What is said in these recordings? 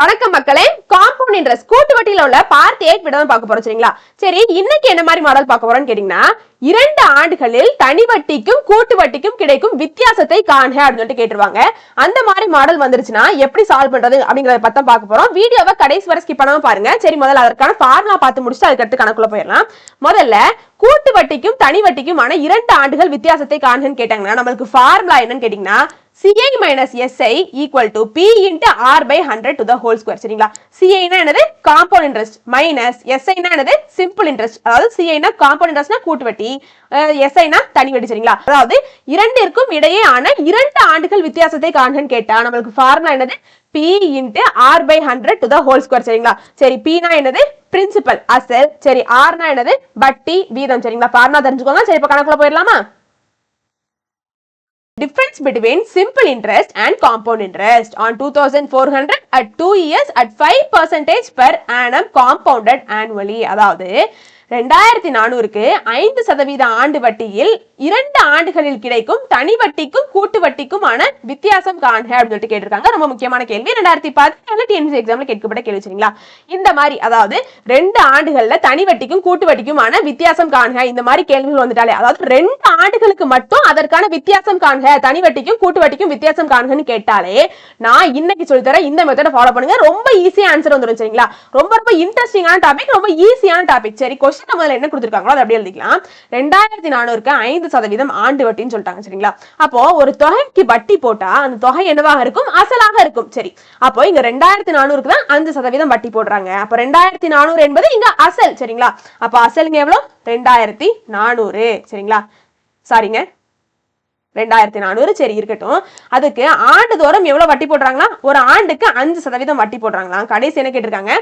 வணக்கம் மக்களே, compound interest கூட்டு வட்டியில உள்ள பார்ட் 8 விட பார்க்க போறோம். சரிங்களா? சரி, இன்னைக்கு என்ன மாதிரி மாடல் பார்க்க போறோம்னு கேட்டீங்கன்னா, 2 ஆண்டுகளில் தனி வட்டிக்கும் கூட்டு வட்டிக்கும் கிடைக்கும் வித்தியாசத்தை காண்க அப்படின்னு சொல்லிட்டு கேட்டுருவாங்க. அந்த மாதிரி மாடல் வந்துருச்சுன்னா எப்படி சால்வ் பண்றது அப்படிங்கறத பத்தி பார்க்க போறோம். வீடியோவை கடைசி வரை ஸ்கிப் பண்ணாம பாருங்க. சரி, முதல்ல அதற்கான ஃபார்முலா பார்த்து முடிச்சுட்டு அதுக்கு அடுத்து கணக்குள்ள போயிடலாம். முதல்ல கூட்டு வட்டிக்கும் தனி வட்டிக்குமான 2 ஆண்டுகள் வித்தியாசத்தை காண்கன்னு கேட்டாங்கன்னா நம்மளுக்கு ஃபார்முலா என்னன்னு கேட்டீங்கன்னா CI minus SI equal to P into R by 100 to the whole square. சரிங்களா? CI னா என்னது? Compound interest minus SI னா என்னது? Simple interest. அதாவது CI னா compound interest னா கூட்டு வட்டி, SI னா தனி வட்டி. சரிங்களா? அதாவது இரண்டிற்கும் இடையே ஆன 2 ஆண்டுகள் வித்தியாசத்தை காண்கன்னு கேட்டா நம்மளுக்கு ஃபார்முலா என்னது? P into R by 100 to the whole square. சரிங்களா? சரி, P னா என்னது? Principal, அசல். சரி, R னா என்னது? வட்டி வீதம். சரிங்களா? ஃபார்முலா தெரிஞ்சுக்கோங்க. சரி, இப்ப கணக்குல போயிடலாமா? Difference between simple interest and compound interest on 2400 at 2 years at 5% per annum compounded annually. அதாவது 2400க்கு 5% ஆண்டு வட்டியில் 2 ஆண்டுகளில் கிடைக்கும் தனி வட்டிக்கும் கூட்டு வட்டிக்குமான வித்தியாசம் காண்க அப்படின்னு சொல்லிட்டு கேட்டிருக்காங்க. ரொம்ப முக்கியமான கேள்வி. 2017 TNPSC எக்ஸாம்ல கேட்கப்பட்ட கேள்வி. சரிங்களா? இந்த மாதிரி அதாவது 2 ஆண்டுகள்ல தனி வட்டிக்கும் கூட்டு வட்டிக்குமான வித்தியாசம் காண்க, இந்த மாதிரி கேள்விகள் வந்துட்டாலே, அதாவது 2 ஆண்டுகளுக்கு மட்டும் அதற்கான வித்தியாசம் காண்க, தனி வட்டிக்கும் கூட்டு வட்டிக்கும் வித்தியாசம் காண்கன்னு கேட்டாலே நான் இன்னைக்கு சொல்லி தர இந்த மெத்தட ஃபாலோ பண்ணுங்க. ரொம்ப ஈஸியா ஆன்சர் வந்துடும். சரிங்களா? ரொம்ப ரொம்ப இன்ட்ரெஸ்டிங்கான டாபிக், ரொம்ப ஈஸியான டாபிக். சரி, கொஸ்டின் முதல்ல என்ன கொடுத்திருக்காங்களோ அதை அப்படியே எழுதிக்கலாம். 2400க்கு 5% ஆண்டு வட்டின்னு சொல்லிட்டாங்க. சரிங்களா? அப்போ ஒரு தொகைக்கு வட்டி போட்டா அந்த தொகை என்னவாக இருக்கும்? அசலாக இருக்கும். சரி, அப்போ இங்க 2400க்கு தான் 5% வட்டி போடுறாங்க. அப்ப 2400 என்பது இங்க அசல். சரிங்களா? அப்ப அசலுங்க எவ்வளவு? 2400. சரிங்களா? சாரிங்க, 2400. சரி, இருக்கட்டும். அதுக்கு ஆண்டுதோறும் எவ்வளவு வட்டி போடுறாங்களா? ஒரு ஆண்டுக்கு 5% வட்டி போடுறாங்களா? கடைசி என்ன கேட்டிருக்காங்க?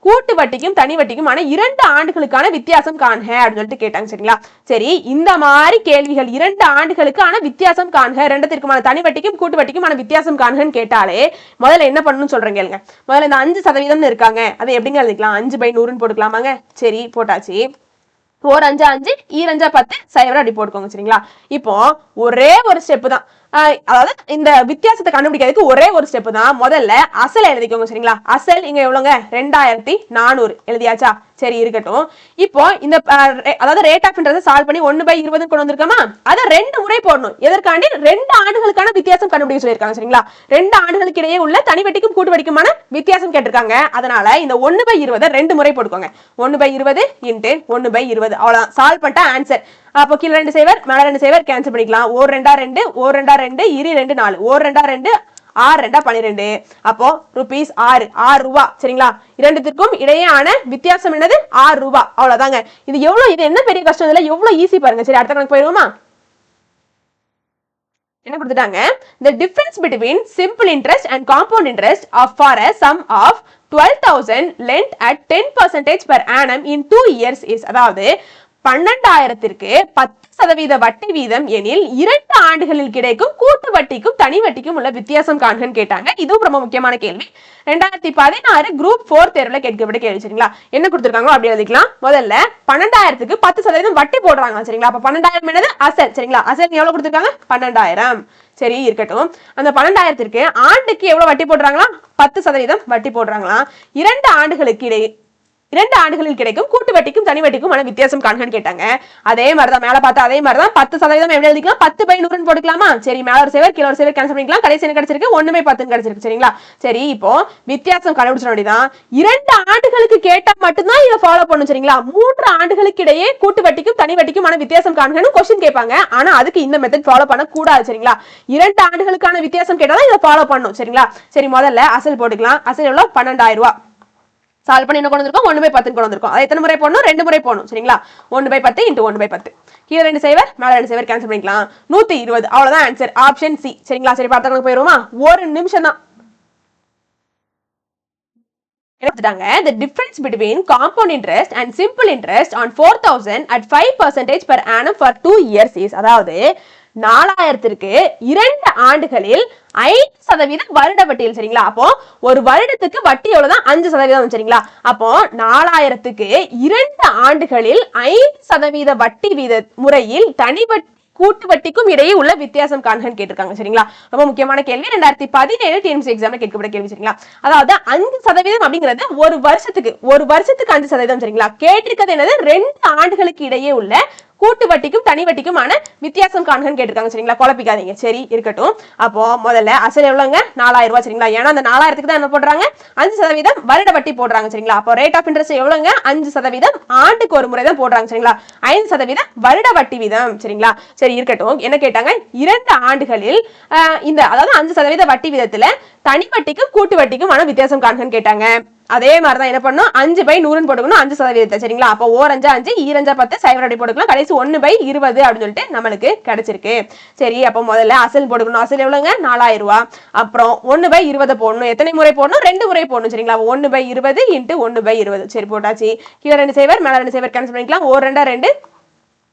கூட்டு வட்டிக்கும் தனி வட்டிக்கும் ஆன 2 ஆண்டுகளுக்கான வித்தியாசம் காண்க அப்படின்னு சொல்லிட்டு கேட்டாங்க. சரிங்களா? சரி, இந்த மாதிரி கேள்விகள் 2 ஆண்டுகளுக்கான வித்தியாசம் காண்க, 2த்திற்குமான தனி வட்டிக்கும் கூட்டு வட்டிக்குமான வித்தியாசம் காண்கன்னு கேட்டாலே முதல்ல என்ன பண்ணணும்னு சொல்றேன் கேளுங்க. முதல்ல இந்த 5% இருக்காங்க, அதை எப்படிங்க எழுதிக்கலாம்? 5/100 போட்டுக்கலாமாங்க? சரி, போட்டாச்சு. 4 5 5 2 5 10 சைவரா அப்படி போட்டுக்கோங்க. சரிங்களா? இப்போ ஒரே ஒரு ஸ்டெப் தான், அதாவது இந்த வித்தியாசத்தை கண்டுபிடிக்கிறதுக்கு ஒரே ஒரு ஸ்டெப் தான். முதல்ல அசல் எழுதிக்கோங்க. சரிங்களா? அசல் இங்க எவ்வளவுங்க? 2400 எழுதியாச்சா? சரி, இருக்கட்டும். இப்போ இந்த அதாவது ரேட் ஆஃப் இன்ட்ரெஸ்ட் சால்வ் பண்ணி 1/20 கொண்டு வந்திருக்கோமா? அதை 2 முறை போடணும். எதற்காண்டி? 2 ஆண்டுகளுக்கான வித்தியாசம் கண்டுபிடிக்க சொல்லியிருக்காங்க. சரிங்களா? 2 ஆண்டுகளுக்கு இடையே உள்ள தனி வட்டிக்கும் கூட்டு வட்டிக்குமான வித்தியாசம் கேட்டிருக்காங்க. அதனால இந்த 1/20 2 முறை போட்டுக்கோங்க. 1/20 into 1/20 அவ்வளவுதான். சால்வ் பண்ணிட்டா ஆன்சர். அப்போ கீழ 2 சேவர் மேல 2 சேவர் கேன்சல் பண்ணிக்கலாம். 1 2 2 1 2 2 2 4 1 2 2 6 2 12. அப்போ ரூபீஸ் 6 ரூபா. சரிங்களா? இரண்டுத்திற்கும் இடையேயான வித்தியாசம் என்னது? 6 ரூபா. அவ்வளவுதாங்க. இது எவ்வளவு, இது என்ன பெரிய கஷ்டம் இல்ல, எவ்வளவு ஈஸி பாருங்க. சரி, அடுத்த கணக்கு போயிடுவோமா? என்ன கொடுத்துட்டாங்க? The difference between simple interest and compound interest for a sum of 12,000 lent at 10% per annum in 2 years is, அதாவது 12,000க்கு 10% வட்டி வீதம் எனில் 2 ஆண்டுகளில் கிடைக்கும் கூட்டு வட்டிக்கும் தனி வட்டிக்கும் உள்ள வித்தியாசம் காண்கன்னு கேட்டாங்க. இதுவும் ரொம்ப முக்கியமான கேள்வி. 2016 குரூப் 4 தேர்வுல கேட்கப்பட்ட கேள்வி. சரிங்களா? என்ன கொடுத்திருக்காங்களோ அப்படி எழுதிக்கலாம். முதல்ல 12,000க்கு 10% வட்டி போடுறாங்க. சரிங்களா? அப்ப 12,000 என்னது? அசல். சரிங்களா? அசல் எவ்வளவு கொடுத்திருக்காங்க? 12,000. சரி, இருக்கட்டும். அந்த 12,000க்கு ஆண்டுக்கு எவ்வளவு வட்டி போடுறாங்களா? 10% வட்டி போடுறாங்களா? 2 ஆண்டுகளுக்கு இடையே 2 ஆண்டுகளில் கிடைக்கும் கூட்டு வட்டிக்கும் தனி வட்டிக்குமான வித்தியாசம் காண்கன்னு கேட்டாங்க. அதே மாதிரிதான் மேல பார்த்தா அதே மாதிரிதான் 10% எப்படி எழுதிக்கலாம்? 10/100 போட்டுக்கலாமா? சரி, மேல ஒரு சேவர் கீழ ஒரு சேவர் கேன்சல் பண்ணிக்கலாம். கடைசி என்ன கிடைச்சிருக்கு? 1/10 கிடைச்சிருக்கு. சரிங்களா? சரி, இப்போ வித்தியாசம் கண்டுபிடிச்ச வேண்டியதான். 2 ஆண்டுகளுக்கு கேட்டா மட்டும்தான் இதை ஃபாலோ பண்ணும். சரிங்களா? 3 ஆண்டுகளுக்கு இடையே கூட்டு வட்டிக்கும் தனி வட்டிக்குமான வித்தியாசம் காண்கன்னு கொஸ்டின் கேட்பாங்க. ஆனா அதுக்கு இந்த மெத்தட் ஃபாலோ பண்ண கூடாது. சரிங்களா? 2 ஆண்டுகளுக்கான வித்தியாசம் கேட்டாதான் இதை ஃபாலோ பண்ணும். சரிங்களா? சரி, முதல்ல அசல் போட்டுக்கலாம். அசல் எவ்வளவு? 12,000 ரூபாய். சால்வ் பண்ணி என்ன கொண்டு வந்திருக்கோம்? 1/10 கொண்டு வந்திருக்கோம். அதை எத்தனை முறை போடணும்? 2 முறை போடணும். சரிங்களா? 1/10 into 1/10. கீழ 2 சேவர் மேல 2 சேவர் கேன்சல் பண்ணிக்கலாம். 120. அவ்வளவுதான் ஆன்சர். Option C. சரிங்களா? சரி, அடுத்த கணக்கு போயிடுவோமா? ஒரு நிமிஷம் தான். The difference between compound interest and simple interest on 4,000 at 5% per annum for 2 years is, அதாவது 4,000க்கு 2 ஆண்டுகளில் 5% வருட வட்டியில். சரிங்களா? அப்போ ஒரு வருடத்துக்கு வட்டி எவ்வளவுதான்? 5%. சரிங்களா? அப்போ 4,000க்கு 2 ஆண்டுகளில் 5% வட்டி வீத முறையில் தனி வட்டி கூட்டு வட்டிக்கும் இடையே உள்ள வித்தியாசம் காண்கன்னு கேட்டிருக்காங்க சரிங்களா. ரொம்ப முக்கியமான கேள்வி. 2017 டிஎன்பிஎஸ்சி எக்ஸாம்ல கேட்கப்பட்ட கேள்வி சரிங்களா. அதாவது 5% அப்படிங்கிறது ஒரு வருஷத்துக்கு 5% சரிங்களா. கேட்டிருக்கிறது என்னது 2 ஆண்டுகளுக்கு இடையே உள்ள கூட்டு வட்டிக்கும் தனி வட்டிக்குமான வித்தியாசம் காண்கன்னு கேட்டிருக்காங்க சரிங்களா. குழப்பிக்காதீங்க. சரி இருக்கட்டும். அப்போ முதல்ல அசல் எவ்வளவுங்க 4000 ரூபாய் சரிங்களா. ஏன்னா அந்த 4000க்கு தான் என்ன போடுறாங்க 5% வருட வட்டி போடுறாங்க சரிங்களா. அப்போ ரேட் ஆஃப் இன்ட்ரெஸ்ட் எவ்வளவுங்க 5% ஆண்டுக்கு ஒரு முறை தான் போடுறாங்க சரிங்களா. 5% வருட வட்டி வீதம் சரிங்களா. சரி இருக்கட்டும். என்ன கேட்டாங்க 2 ஆண்டுகளில் இந்த அதாவது 5% வட்டி வீதத்துல தனி வட்டிக்கும் கூட்டு வட்டிக்குமான வித்தியாசம் காண்கன்னு கேட்டாங்க. அதே மாதிரி தான் என்ன பண்ணணும் 5/100 போட்டுக்கணும் 5% சரிங்களா. அப்போ 4 5 5 10 0 அப்படி போட்டுக்கலாம். கடைசி 1/20 அப்படின்னு சொல்லிட்டு நம்மளுக்கு கிடைச்சிருக்கு. சரி அப்போ முதல்ல அசல் போட்டுக்கணும். அசல் எவ்வளவுங்க 4000 ரூபாய். அப்புறம் 1/20 போடணும். எத்தனை முறை போடணும் 2 முறை போடணும் சரிங்களா. 1/20 × 1/20 சரி போட்டாச்சு. கீழே 2 0 மேல 2 0 கேன்சல் பண்ணிக்கலாம். 1 2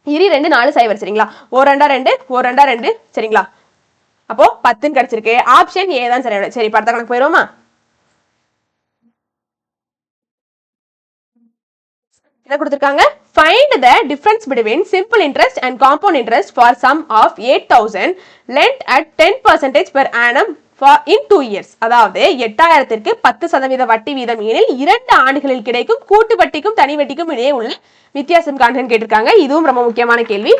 2 2 4 0 சரிங்களா. 1 2 2 1 2 2 சரிங்களா. அப்போ 10 கிடைச்சிருக்கு. ஆப்ஷன் ஏ தான் சரி. சரி படுத்த கணக்கு போயிடுவோமா. என்ன கொடுத்திருக்காங்க find the difference between simple interest and compound interest for sum of 8000 lent at 10% per annum in 2 years. அதாவது 8000க்கு 10% வட்டி வீதம் எனில் 2 ஆண்டுகளில் கிடைக்கும் கூட்டு வட்டிக்கும் தனி வட்டிக்கும் இடையே உள்ள வித்தியாசம் காண்கன்னு கேட்டிருக்காங்க. இதுவும் ரொம்ப முக்கியமான கேள்வி.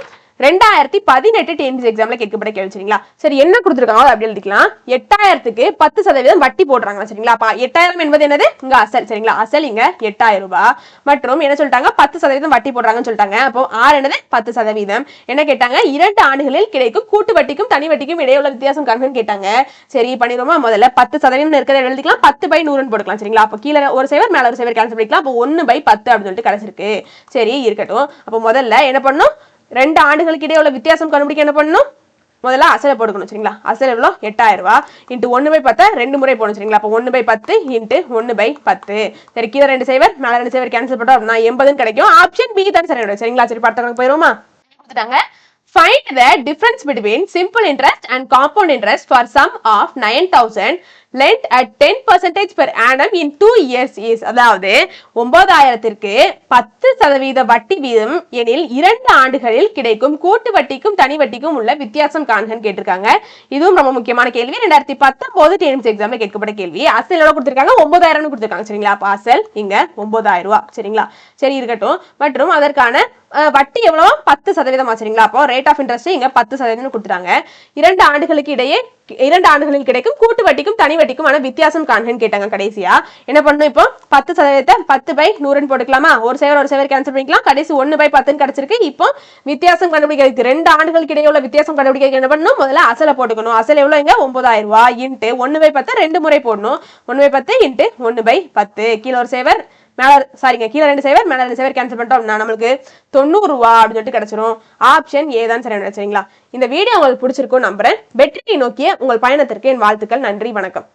2018 டிஎன்பிஎஸ்சி எக்ஸாம்ல கேட்கப்பட்ட கேள்வி சரிங்களா. சரி என்ன கொடுத்திருக்காங்க அப்படி எழுதிக்கலாம். 8000க்கு 10% வட்டி போடுறாங்க சரிங்களா. 8000 என்பது என்னது இங்க அசல் சரிங்களா. அசல் இங்க 8000 ரூபாய் மற்றும் என்ன சொல்லிட்டாங்க 10% வட்டி போடுறாங்கன்னு சொல்லிட்டாங்க. அப்போ ஆர் என்னது 10%. என்ன கேட்டாங்க 2 ஆண்டுகளில் கிடைக்கும் கூட்டு வட்டிக்கும் தனி வட்டிக்கும் இடையே உள்ள வித்தியாசம் காண்கன்னு கேட்டாங்க. சரி பண்ணிடுவோமா. முதல்ல 10% இருக்கிறத எழுதிக்கலாம். 10/100 போட்டுக்கலாம் சரிங்களா. அப்போ கீழே ஒரு 0 மேல ஒரு 0 கேன்சல் பண்ணிக்கலாம். அப்போ 1/10 அப்படின்னு சொல்லிட்டு கிடைச்சிருக்கு. சரி இருக்கட்டும். அப்போ முதல்ல என்ன பண்ணணும் 2 ஆண்டுகளுக்கு இடையே உள்ள வித்தியாசம் கண்டுபிடிக்க என்ன பண்ணணும் முதல்ல அசலை போட்டுக்கணும் சரிங்களா. அசல் எவ்வளோ 8000 ரூபாய் × 1/10 2 முறை போடணும் சரிங்களா. அப்போ 1/10 × 1/10 சரி கீழே 2 0 மேல 2 0 கேன்சல் பண்ணோம் அப்படின்னா 80 கிடைக்கும். ஆப்ஷன் பி தான் சரி சரிங்களா. சரி படுத்த கணக்கு போயிடுவோமா. கொடுத்துட்டாங்க find the difference between simple interest and compound interest for sum of 9000 lent at 10% per annum in 2 years is. அதாவது 9000க்கு 10% வட்டி வீதம் எனில் 2 ஆண்டுகளில் கிடைக்கும் கூட்டு வட்டிக்கும் தனி வட்டிக்கும் உள்ள வித்தியாசம் காண்கன்னு கேட்டிருக்காங்க. இதுவும் ரொம்ப முக்கியமான கேள்வி. 2019 டிஎன்பிஎஸ்சி எக்ஸாம்ல கேட்கப்பட்ட கேள்வி. அசல் எவ்வளவு கொடுத்திருக்காங்க 9000 கொடுத்திருக்காங்க சரிங்களா. அப்ப அசல் இங்க 9000 ரூபாய் சரிங்களா. சரி இருக்கட்டும். மற்றும் அதற்கான வட்டி எவ்வளவு 10% சரிங்களா. அப்போ ரேட் ஆஃப் இன்ட்ரெஸ்ட் இங்க 10% கொடுத்துட்டாங்க. 2 ஆண்டுகளுக்கு இடையே 2 ஆண்டுகளில் கிடைக்கும் கூட்டு வட்டிக்கும் தனி வட்டிக்குமான வித்தியாசம் காண்கன்னு கேட்டாங்க. கடைசியா என்ன பண்ணணும் இப்போ 10% 10/100 போட்டுக்கலாமா. ஒரு 0 கேன்சல் பண்ணிக்கலாம். கடைசி 1/10 கிடைச்சிருக்கு. இப்போ வித்தியாசம் கண்டுபிடிக்கிறதுக்கு 2 ஆண்டுகளுக்கு இடையே உள்ள வித்தியாசம் கண்டுபிடிக்கிறதுக்கு என்ன பண்ணணும் முதல்ல அசலை போட்டுக்கணும். அசல் எவ்வளவு இங்க 9000 ரூபாய் × 1/10 2 முறை போடணும். 1/10 × 1/10 கீழே ஒரு 0 மேல சாரிங்க கீழே 2 0 மேல 2 0 கேன்சல் பண்ணிட்டோம் அப்படின்னா நம்மளுக்கு 90 ரூபாய் அப்படின்னு சொல்லிட்டு கிடைச்சிரும். ஆப்ஷன் ஏ தான் சரிங்களா. இந்த வீடியோ உங்களுக்கு பிடிச்சிருக்கும் நம்புறேன். வெற்றியை நோக்கிய உங்கள் பயணத்திற்கு என் வாழ்த்துக்கள். நன்றி வணக்கம்.